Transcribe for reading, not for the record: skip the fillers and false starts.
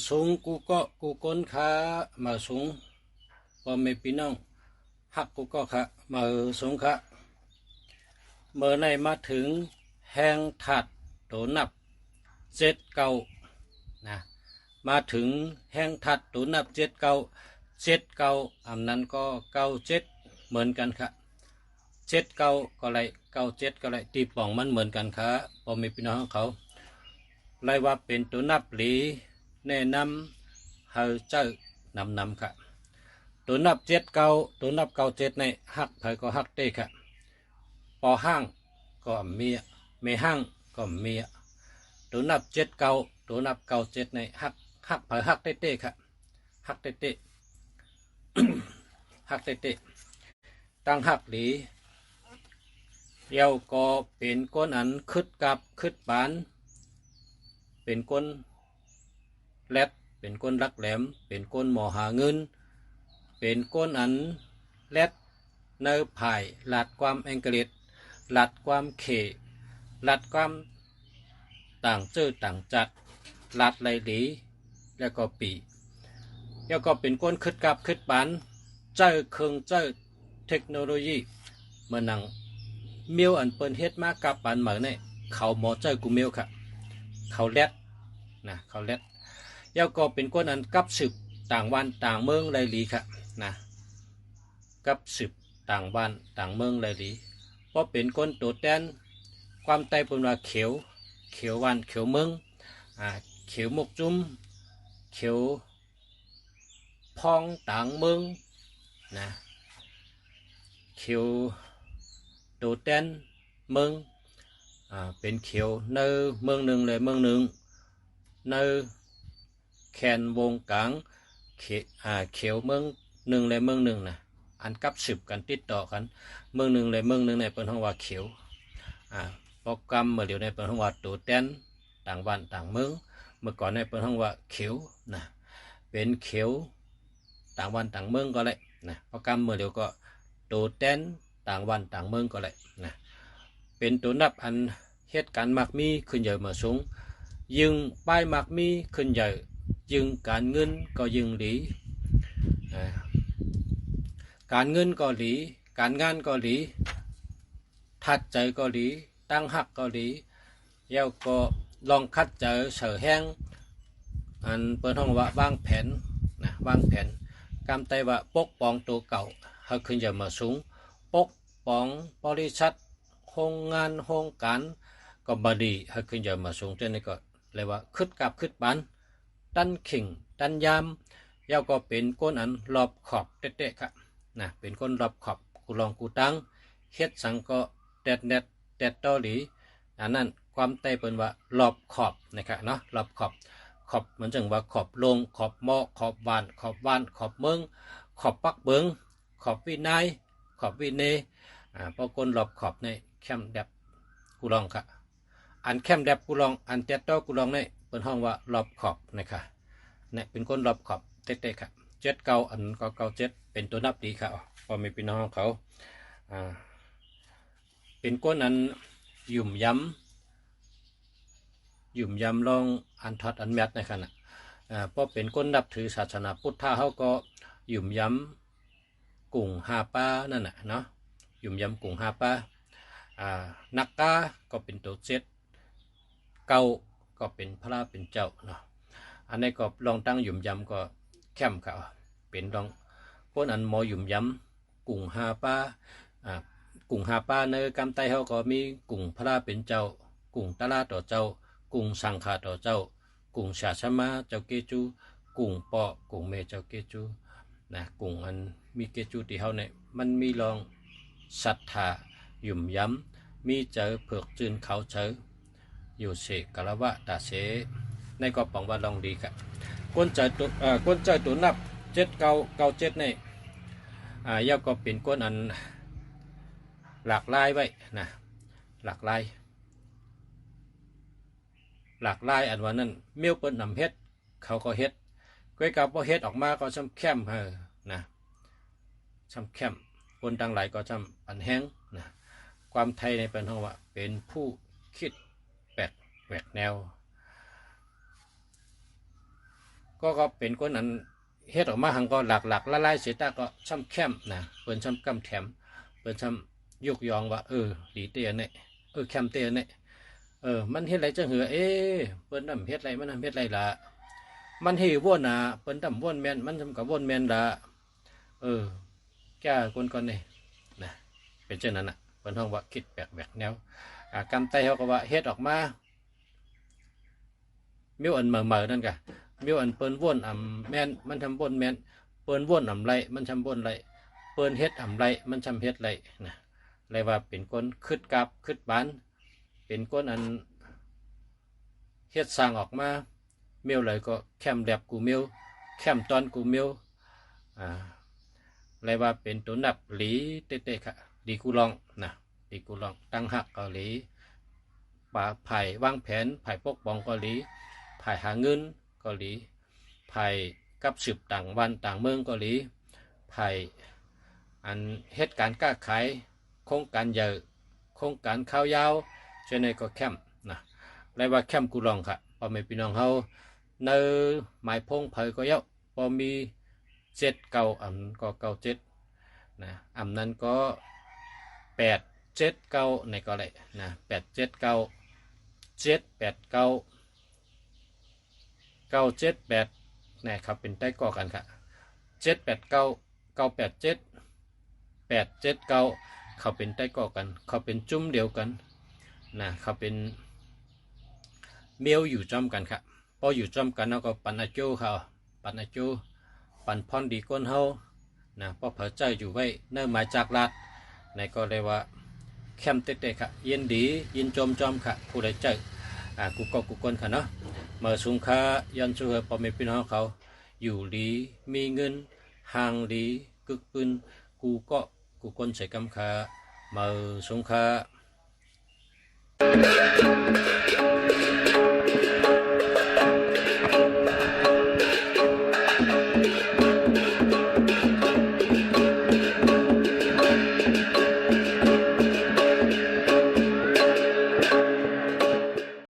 สูงกูก็กูก้นขามาสูงพอไม่พี่น้องหักกูก็ขามาสูงขาเมื่อในมาถึงแห้งถัดโตนับเจ็ดเก้านะมาถึงแห้งถัดโตนับเจ็ดเก้าอันนั้นก็เก้าเจ็ดเหมือนกันค่ะเจ็ดเก้าก็ไรเก้าเจ็ดก็ไรตีป่องมันเหมือนกันค่ะพอมีพี่น้องเขาไล่ว่าเป็นตัวนับหลีแนะนำเฮาเจ้านำค่ะตัวนับเจ็ดเก้าตัวนับเก้าเจ็ดในหักไผก็หักได้ค่ะปอห้างก็เมียไม่ห้างก็เมียตัวนับเจ็ดเก้าตัวนับเก้าเจ็ดในหักไผหักได้เต้ค่ะหักได้เต้ หักเตะตั้งหักหลีเยาก็เป็นก้นอันคึดกับคึดบานเป็นก้นแรดเป็นก้นรักแหลมเป็นก้นหมอหาเงินเป็นก้นอันแรดเนื้อผายหลัดความแองเกลิดหลัดความเขหลัดความต่างเจ้อต่างจัดหลัดไหลหลีแล้วก็ปีแล้วก็เป็นก้นคึดกับคึดบานเจ้าเครื่องเจ้าเทคโนโลยีเมื่อนังเมียวอันเปิ้นเฮ็ดมากับปานเหมือนเนี่ยเขาหมอเจ้ากูเมียวค่ะเขาแรดนะเขาแรดแล้วก็เป็นก้นอันกับสืบต่างวันต่างเมืองไรหลีค่ะนะกับสืบต่างวันต่างเมืองไรหลีเพราะเป็นก้นโตแตนความใต้เป็นว่าเขียววันเขียวเมืองเขียวมุกจุ้มเขียวพองต่างเมืองนะเขียวโตแตนเมืองเป็นเขียวในเมืองหนึ่งเลยเมืองหนึ่งในแคนวงกลางเขียวเมืองหนึ่งเลยเมืองหนึ่งนะอันกับสืบกันติดต่อกันเมืองหนึ่งเลยเมืองหนึ่งในเป็นห้องว่าเขียวโปรแกรมเมื่อเดียวในเป็นห้องว่าโตแตนต่างวันต่างเมืองเมื่อก่อนในเป็นห้องว่าเขียวนะเป็นเขียวต่างวันต่างเมืองก็เลยนะโปรแกรมเมื่อเดียวก็โตแตนต่างวันต่างเมืองก็เลยนะเป็นตัวนับอันเหตุการณ์มักมีขึ้นใหญ่มาสูงยึงป้ายมักมีขึ้นใหญ่ยึงการเงินก็ยึงหลีการเงินก็หลีการงานก็หลีทัดใจก็หลีตั้งหักก็หลีแล้วก็ลองคัดเจอเสือแห้งอันเปิดห้องว่าวางแผนนะวางแผนกำไตว่าปกป้องตัวเก่าให้ขึ้นใหญ่มาสูงปกป้องบริษัทโรงงานโรงการก็บดีให้ขึ้นใหญ่มาสูงเช่นนี้ก็เลยว่าคึดกับคึดบันตันขิงตันยามยาวก็เป็นก้นอันรอบขอบเตะๆครับนะเป็นก้นรอบขอบกูลองกูตั้งเฮ็ดสังก็แดดต่อหลีอันนั้นความใต้เป็นว่ารอบขอบนะครับเนาะรอบขอบเหมือนจังว่าขอบลงขอบหม้อขอบวานขอบเมืองขอบปักเบิงขอบวินัยขอบวิเนพอคนรอบขอบในแคมแดบกูลองค่ะอันแคมแดบกูลองอันเตตโตกูลองเนี่ยเป็นห้องว่ารอบขอบนะคะเนี่ยเป็นคนรอบขอบเตะๆค่ะเจ็ดเก้าอันก็เก้าเจ็ดเป็นตัวนับดีค่ะพอมีพี่น้องเขาเป็นก้นอันหยุ่มย้ำลองอันทัดอันแมทในขณะเพราะเป็นก้นนับถือศาสนาพุทธะเขาก็หยุ่มย้ำกุ่งหาป้านั่นน่ะเนาะหยุ่มย้ำกุ่งหาป้านักกาก็เป็นตัวเจ็ดเก้าก็เป็นพระเป็นเจ้าเนาะอันนี้ก็ลองตั้งหยุ่มย้ำก็แคมเขาเป็นลองพวกนั้นหมอหยุ่มย้ำกุ่งหาป้ากุ่งหาป้าในกำไตเขาก็มีกุ่งพระเป็นเจ้ากุ่งตะลาต่อเจ้ากุ่งสังฆาต่อเจ้ากุ่งชาชมาเจ้าเกจูกุ่งปอกุ่งเมเจ้าเกจูนะกุ่งอันมีเกจูที่เขาเนี่ยมันมีลองศรัทธาหยุ่มย้ำมีเจอเผือกจืนเขาเจออยู่เสกกะละวะตาเสในก็ปองว่าลองดีค่ะก้นใจตัวนับเจ็ดเก้าเจ็ดในย่าก็เป็นก้นอันหลากหลายไว้นะหลากหลายอันวันนั้นเมียวเปิ้นนำเฮ็ดเขาก็เฮ็ดก้อยกับพอเฮ็ดออกมาก็ช้ำแคมนะช้ำแคมคนต่างหลายก็ช้ำปันแห้งนะความไทยในเป็นห้องว่าเป็นผู้คิดแปลกแหวกแนว ก็เป็นคนนั้นเฮ็ดออกมาหังก็หลักละลายเสียตาก็ช่ำแคมนะเปิ้นช่ำกำแถมเปิ้นช่ำยกยองว่าดีเตียเนี่ยแคมเตียเนี่ยมันเฮ็ดไรจังเหอเปิ้นนำเฮ็ดไรมันนำเฮ็ดไรล่ะมันเฮว่นน่ะเปิ้นทำว่นแม่นมันทำกับว่นแม่นล่ะแก่คนนี่นะเป็นเช่นนั้นน่ะเปิ้นห้องว่าคิดแปลกแนวกำไตเขาก็ว่าเฮ็ดออกมามิ้วอันเหม่อนั่นกะมิ้วอันเปิ้นว่นแม่นมันทำว่นแม่นเปิ้นว่นไรมันทำว่นไรเปิ้นเฮ็ดไรมันทำเฮ็ดไรนะเลยว่าเป็นคนคึดกับคึดบานเป็นคนอันเฮ็ดสร้างออกมาเมียวเลยก็แคมแลบกูเมียวแคมตอนกูเมียวเลยว่าเป็นตัวนับหลีเต้ๆค่ะดีกูลองนะดีกูลองตั้งหักเกาหลีป่าไผ่วางแผนไผ่ปกป้องเกาหลีไผ่หาเงินเกาหลีไผ่กับสืบต่างวันต่างเมืองเกาหลีไผ่อันเหตุการณ์ก้าขายโครงการใหญ่โครงการข้าวยาวเช่นนี้ก็แคมนะเลยว่าแคมกูลองค่ะพอไม่พี่น้องเขาในหมายพงเผยก็เยอะพอมี7 9ก็97นะนั้นก็8 7 9ในก็เลยนะ8 7 9 7 8 9 9 7 8นะครับเป็นใต้ก่อกันค่ะ7 8 9 9 8 7 8 7 9เขาเป็นใต้ก่อกันเขาเป็นจุ้มเดียวกันนะเขาเป็นเมียวอยู่จอมกันค่ะพออยู่จอมกันแล้วก็ปันอาจูเขาปันอาจูปันพรดีก้นเฮานะพอเผอใจอยู่ไว้เนิ่มมาจากลาดในก็เลยว่าแคมเต้ๆค่ะยินดียินจอมค่ะผู้ใดใจกูก็กูก้นค่ะเนาะเมื่อสุงค้ายันช่วยพ่อแม่พี่น้องเขาอยู่ดีมีเงินห่างดีกึกปืนกูก็กูก้นใส่กำคาเมื่อสุงค้า